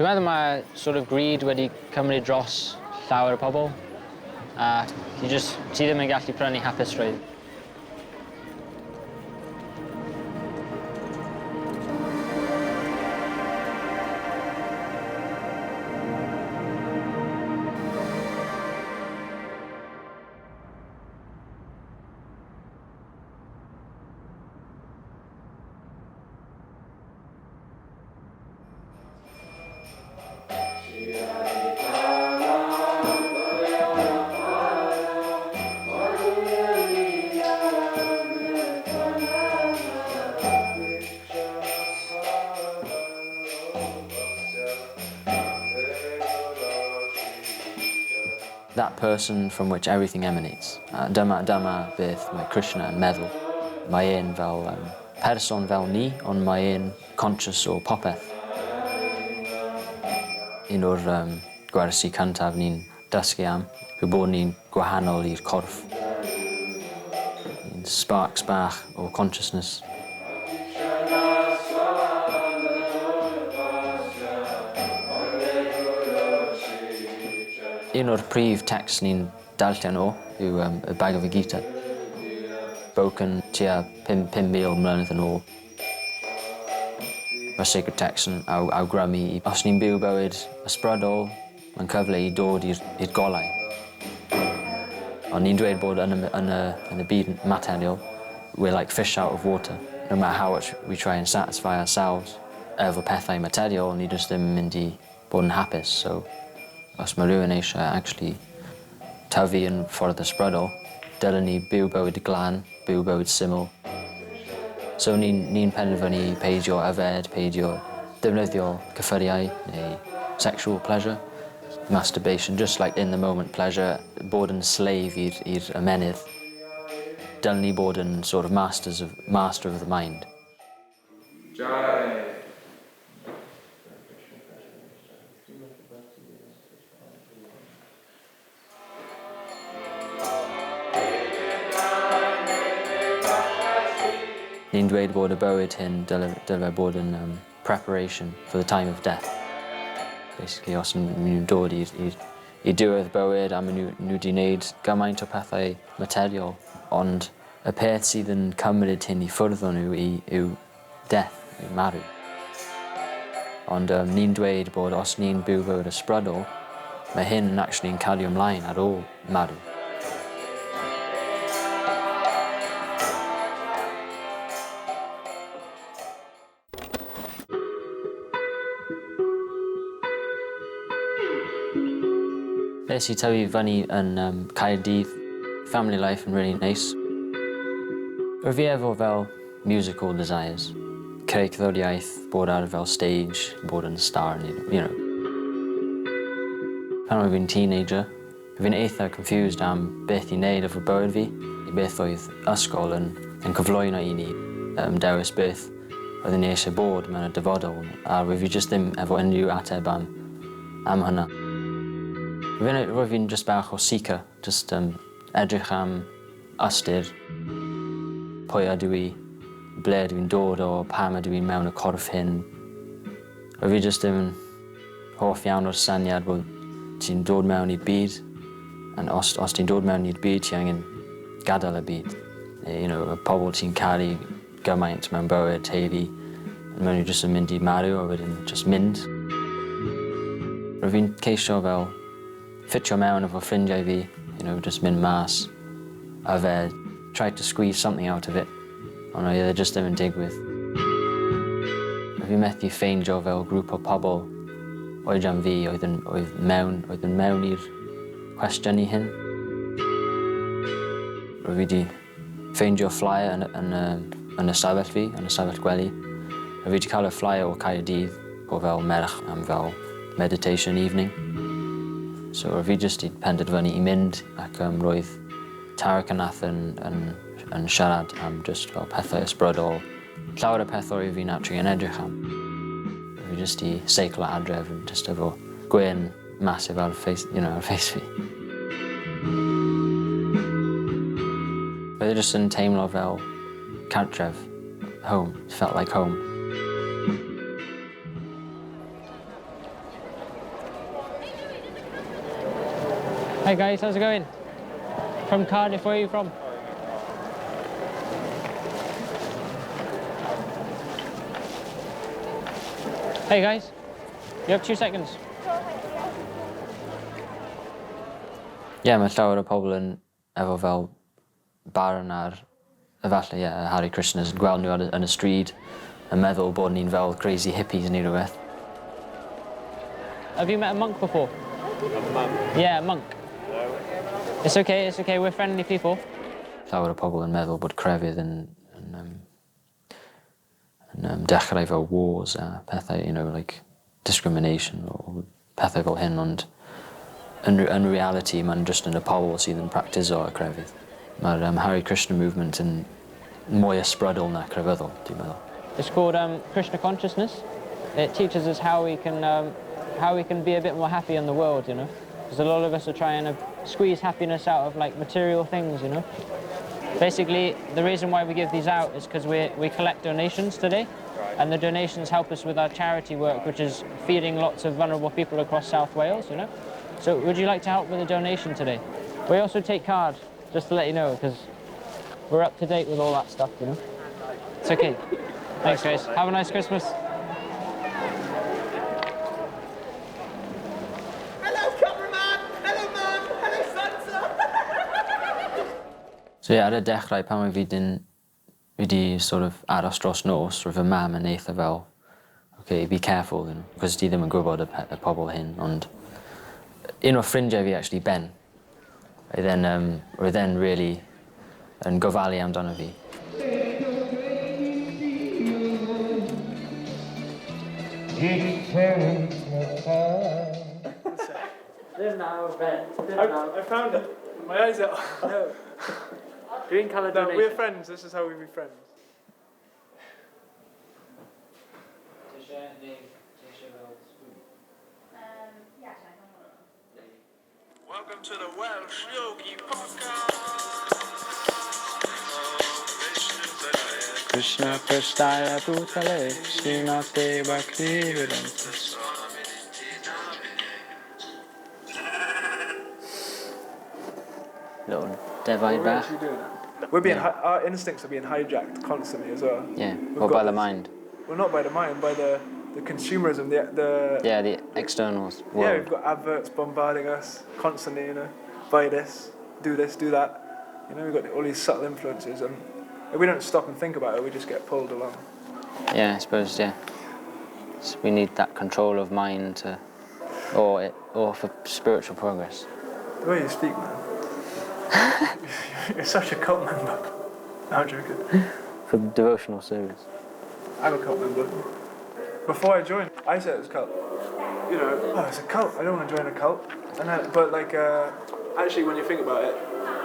Dwi'n meddwl mae sort of greed wedi cymryd dros llawer o pobl. Ti ddim yn gallu prynu hapusrwydd. That person from which everything emanates. Dyma beth mae Krishna yn meddwl. Mae e'n fel person fel ni, ond mae e'n conscious o popeth. Un o'r gwersi cyntaf ni'n dysgu am yw bod ni'n gwahanol i'r corff. Sparks bach o consciousness. Un o'r prif text ni'n darllen o yw y Bhagavad Gita. Broken tua 5,000 mlynedd yn ôl. Mae'r sacred text yn awgrymu i os ni'n byw bywyd ysbrydol, mae'n cyfle i dod i'r golau. Ond ni'n dweud bod yn y byd material, we're like fish out of water. No matter how much we try and satisfy ourselves efo pethau material, ni jyst ddim yn mynd i bod yn hapus. So, os mae rhywun eisiau actually tyfu yn ffordd ysbrydol, dylen ni byw bywyd glân, byw bywyd syml. So ni'n penderfynu peidio yfed, peidio defnyddio cyffuriau neu sexual pleasure, masturbation, just like in the moment pleasure, bod yn slave i'r ymenydd. Dylen ni bod yn sort of master of the mind. Jai. Ni'n dweud bod y bywyd hyn dylai bod yn preparation for the time of death. Basically, os ni'n dod i diwedd bywyd a maen nhw wedi gwneud gymaint o pethau material, ond y peth sydd yn cymryd hyn i ffwrdd o nhw yw death, yw marw. Ond ni'n dweud bod os ni'n byw bywyd ysbrydol, mae hyn yn actually yn cael ymlaen ar ôl marw. Nes I tyfu fyny yn Caerdydd. Family life yn really nice. Roedd fi efo fel musical desires. Creu cerddoriaeth, bod ar fel stage, bod yn star, you know. Pan oedd fi'n teenager, fi'n eitha confused am beth I wneud efo bywyd fi. Beth oedd ysgol yn cyflwyno I ni, dewis beth oeddwn I eisiau bod mewn y dyfodol, a roedd fi jyst ddim efo unrhyw ateb am hynna. Roedd fi'n just bach o seeker, just edrych am ystyr. Pwy ydw I, ble ydw i'n dod o, pam ydw I mewn y corff hyn. Roedd fi just ddim yn hoff iawn o'r syniad bod ti'n dod mewn i'r byd, a os ti'n dod mewn i'r byd, ti angen gadael y byd. You know, y pobl ti'n caru gymaint mewn bywyd, teulu, maen nhw jyst yn mynd I marw a wedyn just mynd. Roedd fi'n ceisio fel ffitio mewn efo ffrindiau fi, you know, just mynd mas, yfed, tried to squeeze something out of it, ond oedd e just ddim yn digwydd. Fi methu ffeindio fel grŵp o pobl oedran fi oedd yn mewn i'r cwestiynu hyn. Roedd fi wedi ffeindio flyer yn y stafell fi, yn y stafell gwely. Roedd fi wedi cael y flyer o Caerdydd o fel merch am fel meditation evening. So roedd fi jyst I penderfynu I mynd ac roedd Tariq yn nath yn siarad am just fel pethau ysbrydol. Llawer o pethau roedd fi'n actually yn edrych am. Roedd fi jyst I seiclo adref yn just efo gwyn massive ar face fi. Roedd jyst yn teimlo fel cartref, home, it felt like home. Hey guys, how's it going? From Cardiff, where are you from? Hey guys, you have 2 seconds. Ie, mae llawer o pobl yn efo fel barn ar efallai Harry Krishnas yn gweld nhw yn y stryd yn meddwl bod ni'n fel crazy hippies neu rhywbeth. Have you met a monk before? A monk? Yeah, a monk. No. It's okay, we're friendly people. Llawer o pobl yn meddwl bod crefydd yn dechrau fel wars a pethau, you know, like discrimination o pethau fel hyn, ond yn reality mae'n just yn y pobl sydd yn practiso y crefydd. Mae'r Hare Krishna movement yn mwy ysbrydol na crefyddol, dwi'n meddwl. It's called Krishna consciousness. It teaches us how we can be a bit more happy in the world, you know. Because a lot of us are trying to squeeze happiness out of like material things, you know. Basically, the reason why we give these out is because we collect donations today, and the donations help us with our charity work, which is feeding lots of vulnerable people across South Wales, you know. So would you like to help with a donation today? We also take card, just to let you know, because we're up to date with all that stuff, you know. It's okay. Thanks, guys. Have a nice Christmas. Hello, cameraman! Hello, man! Hello, Santa! So ar y dechrau pan mae fi wedi sort of aros dros nos, roedd fy mam yn eitha fel, okay, be careful, you know, because di ddim yn gwybod y pobl hyn, ond un o ffrindiau fi actually Ben, roedd e'n really yn gofalu amdano fi. I found it. My eyes are... No. Green colour No, donation. we're friends. This is how we be friends. Welcome to the Welsh Yogi Podcast. Krishna Prasthaya Bhutale Srimate Bhaktivedanta. Little device back. We're being Yeah. our instincts are being hijacked constantly as well. Yeah, We've or got by the this- mind. Well, not by the mind, by the consumerism, the Yeah, the externals yeah, world. we've got adverts bombarding us constantly, you know, buy this, do that. You know, we've got all these subtle influences, and if we don't stop and think about it, we just get pulled along. Yeah, I suppose, yeah. So we need that control of mind to, or for spiritual progress. The way you speak, man. You're such a cult member. No, I'm joking. For devotional service. I'm a cult member. Before I joined, I said it was a cult. You know, oh, it's a cult. I don't want to join a cult. And then, but like, actually, when you think about it,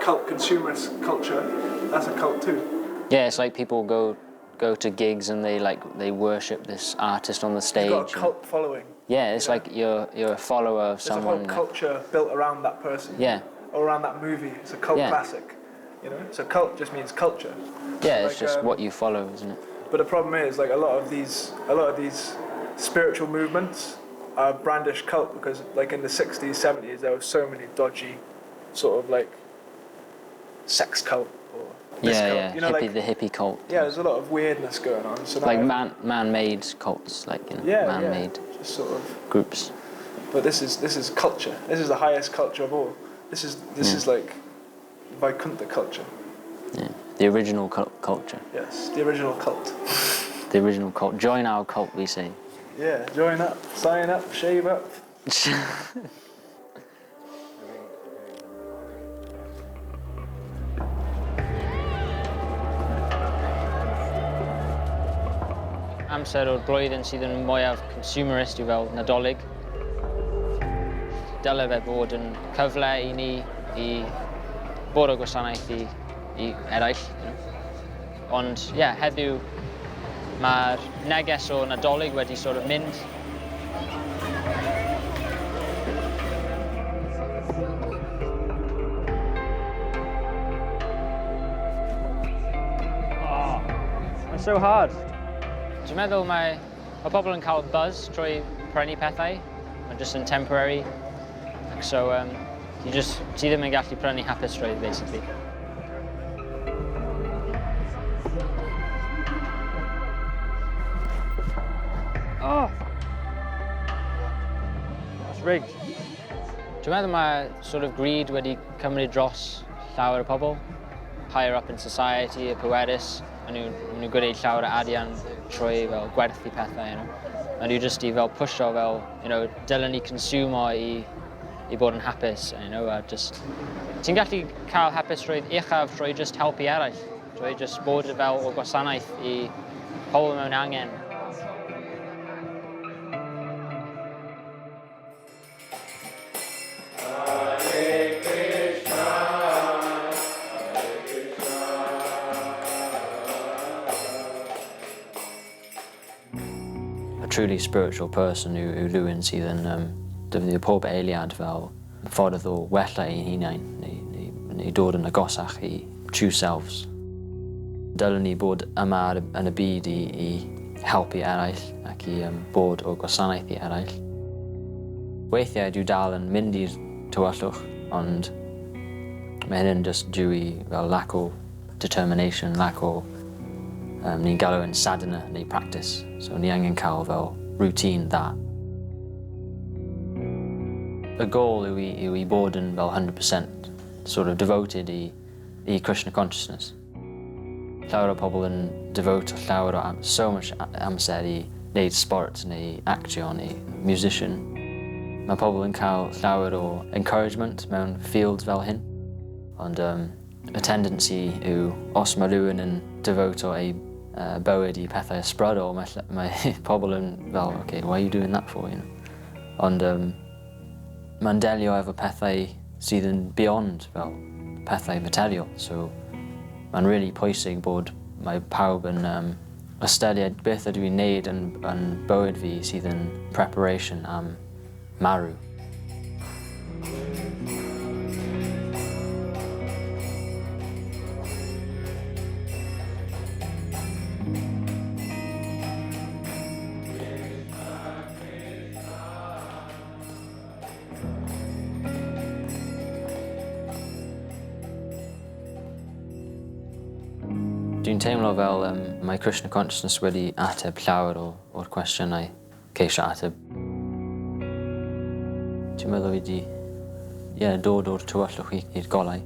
cult consumerist culture, that's a cult too. Yeah, it's like people go to gigs and they worship this artist on the stage. You've got a cult following. Yeah, it's like you're a follower of There's someone. a whole culture built around that person. Yeah. Or around that movie. It's a cult Yeah. classic. You know, so cult just means culture. Yeah, it's Like, just what you follow, isn't it? But the problem is, like a lot of these spiritual movements are brandish cult because, like in the 60s, 70s, there were so many dodgy, sort of like sex cult or this Yeah, cult. yeah. You know, The hippie cult. yeah, there's a lot of weirdness going on. So now Like man-made cults, like, you know, yeah, man-made yeah, just sort of. groups. But this is culture. This is the highest culture of all. This is like Vaikuntha culture. Yeah, the original culture. Yes, the original cult. The original cult. Join our cult, we say. Yeah, join up, sign up, shave up. Amser o'r blwyddyn sydd yn mwyaf consumerist yw fel Nadolig. Dyle fe bod yn cyfle i ni i bod o gwasanaeth i eraill. You know. Ond, ie, yeah, heddiw mae'r neges o Nadolig wedi sort of mynd. It's so hard. Dwi'n meddwl mae pobl yn cael buzz trwy prynu pethau. Mae'n just yn temporary. So, Ti ddim yn gallu prynu hapusrwydd, basically. Oh! That's rigged. Dwi'n meddwl mae sort of greed wedi cymryd dros llawer o pobl. Higher up in society, y pwerus. Maen nhw'n gwneud llawer o arian trwy fel gwerthu pethau, you know. Maen nhw just i fel pwysio fel, you know, dylen ni consumo i bod yn hapus, you know, a just... Ti'n gallu cael hapusrwydd uchaf trwy just helpu eraill. Trwy just bod fel o gwasanaeth i pobl mewn angen. A truly spiritual person yw rhywun sydd yn defnyddio pob eiliad fel ffordd o wella ei hunain neu dod yn agosach i true selves. Dylen ni bod yma yn y byd i helpu eraill ac i bod o gwasanaeth i eraill. Weithiau dwi dal yn mynd i'r tywyllwch, ond mae hynny'n just due i fel lack o determination, lack o ni'n galw yn sadhana neu practice. So ni angen cael fel routine dda. Y goal yw i bod yn fel 100% sort of devoted i Krishna consciousness. Llawer o pobl yn devote llawer o so much amser i wneud sport neu actio neu musician. Mae pobl yn cael llawer o encouragement mewn fields fel hyn. Ond y tendency yw, os mae rhywun yn devote ei bywyd i pethau ysbrydol, mae pobl yn fel, okay, why are you doing that for? You know? Ond mae'n delio efo pethau sydd yn beyond fel pethau material. So mae'n really pwysig bod mae pawb yn ystyried beth ydw i'n neud yn bywyd fi sydd yn preparation am marw. Dwi'n teimlo fel mae Krishna consciousness wedi ateb llawer o'r cwestiynau ceisio ateb. Dwi'n meddwl wedi dod o'r tywyllwch i'r golau.